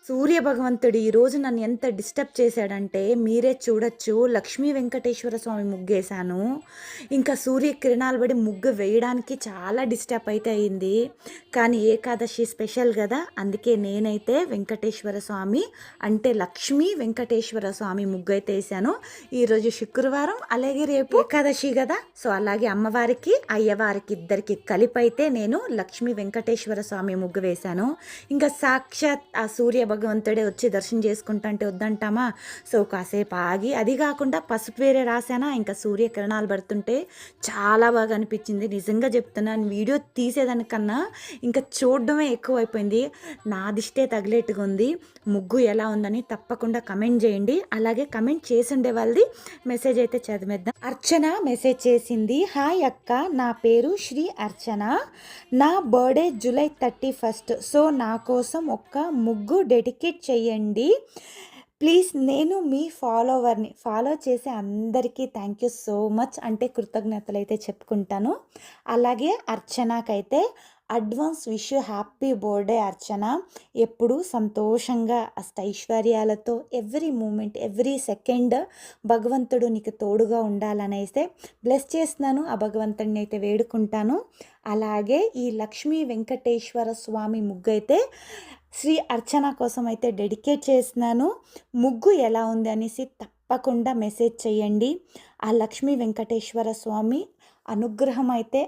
సూర్య భగవంతుడు ఈరోజు నన్ను ఎంత డిస్టర్బ్ చేశాడంటే మీరే చూడొచ్చు. లక్ష్మీ వెంకటేశ్వర స్వామి ముగ్గేశాను. ఇంకా సూర్యకిరణాలు పడి ముగ్గు వేయడానికి చాలా డిస్టర్బ్ అయితే అయింది. కానీ ఏకాదశి స్పెషల్ కదా! అందుకే నేనైతే వెంకటేశ్వర స్వామి అంటే లక్ష్మీ వెంకటేశ్వర స్వామి ముగ్గైతే వేశాను. ఈరోజు శుక్రవారం, అలాగే రేపు ఏకాదశి కదా! సో అలాగే అమ్మవారికి, అయ్యవారికి ఇద్దరికి కలిపైతే నేను లక్ష్మీ వెంకటేశ్వర స్వామి ముగ్గు వేశాను. ఇంకా సాక్షాత్ ఆ సూర్య భగవంతుడే వచ్చి దర్శనం చేసుకుంటా అంటే వద్దంటామా. సో కాసేపు ఆగి, అది కాకుండా పసుపు వేరే రాసానా, ఇంకా సూర్యకిరణాలు పడుతుంటే చాలా బాగా అనిపించింది. నిజంగా చెప్తున్నాను, వీడియో తీసేదానికన్నా ఇంకా చూడడమే ఎక్కువైపోయింది. నా దిష్టే తగిలేట్టుగా ఉంది. ముగ్గు ఎలా ఉందని తప్పకుండా కమెంట్ చేయండి. అలాగే కమెంట్ చేసి ఉండే వాళ్ళది మెసేజ్ అయితే చదివేద్దాం. అర్చన మెసేజ్ చేసింది. హాయ్ అక్క, నా పేరు శ్రీ అర్చన. నా బర్త్డే జూలై 31. సో నా కోసం ఒక్క ముగ్గు డెడికేట్ చేయండి ప్లీజ్. నేను మీ ఫాలోవర్ని. ఫాలో చేసే అందరికీ థ్యాంక్ యూ సో మచ్ అంటే కృతజ్ఞతలు అయితే చెప్పుకుంటాను. అలాగే అర్చనకైతే advance wish you happy birthday Archana. ఎప్పుడు సంతోషంగా అష్టైశ్వర్యాలతో ఎవ్రీ మూమెంట్ ఎవ్రీ సెకండ్ భగవంతుడు నీకు తోడుగా ఉండాలని అయితే బ్లెస్ చేస్తున్నాను. ఆ భగవంతుడిని అయితే వేడుకుంటాను. అలాగే ఈ లక్ష్మీ వెంకటేశ్వర స్వామి ముగ్గు అయితే శ్రీ అర్చన కోసం అయితే డెడికేట్ చేస్తున్నాను. ముగ్గు ఎలా ఉంది అనేసి తప్పకుండా మెసేజ్ చేయండి. ఆ లక్ష్మీ వెంకటేశ్వర స్వామి అనుగ్రహం అయితే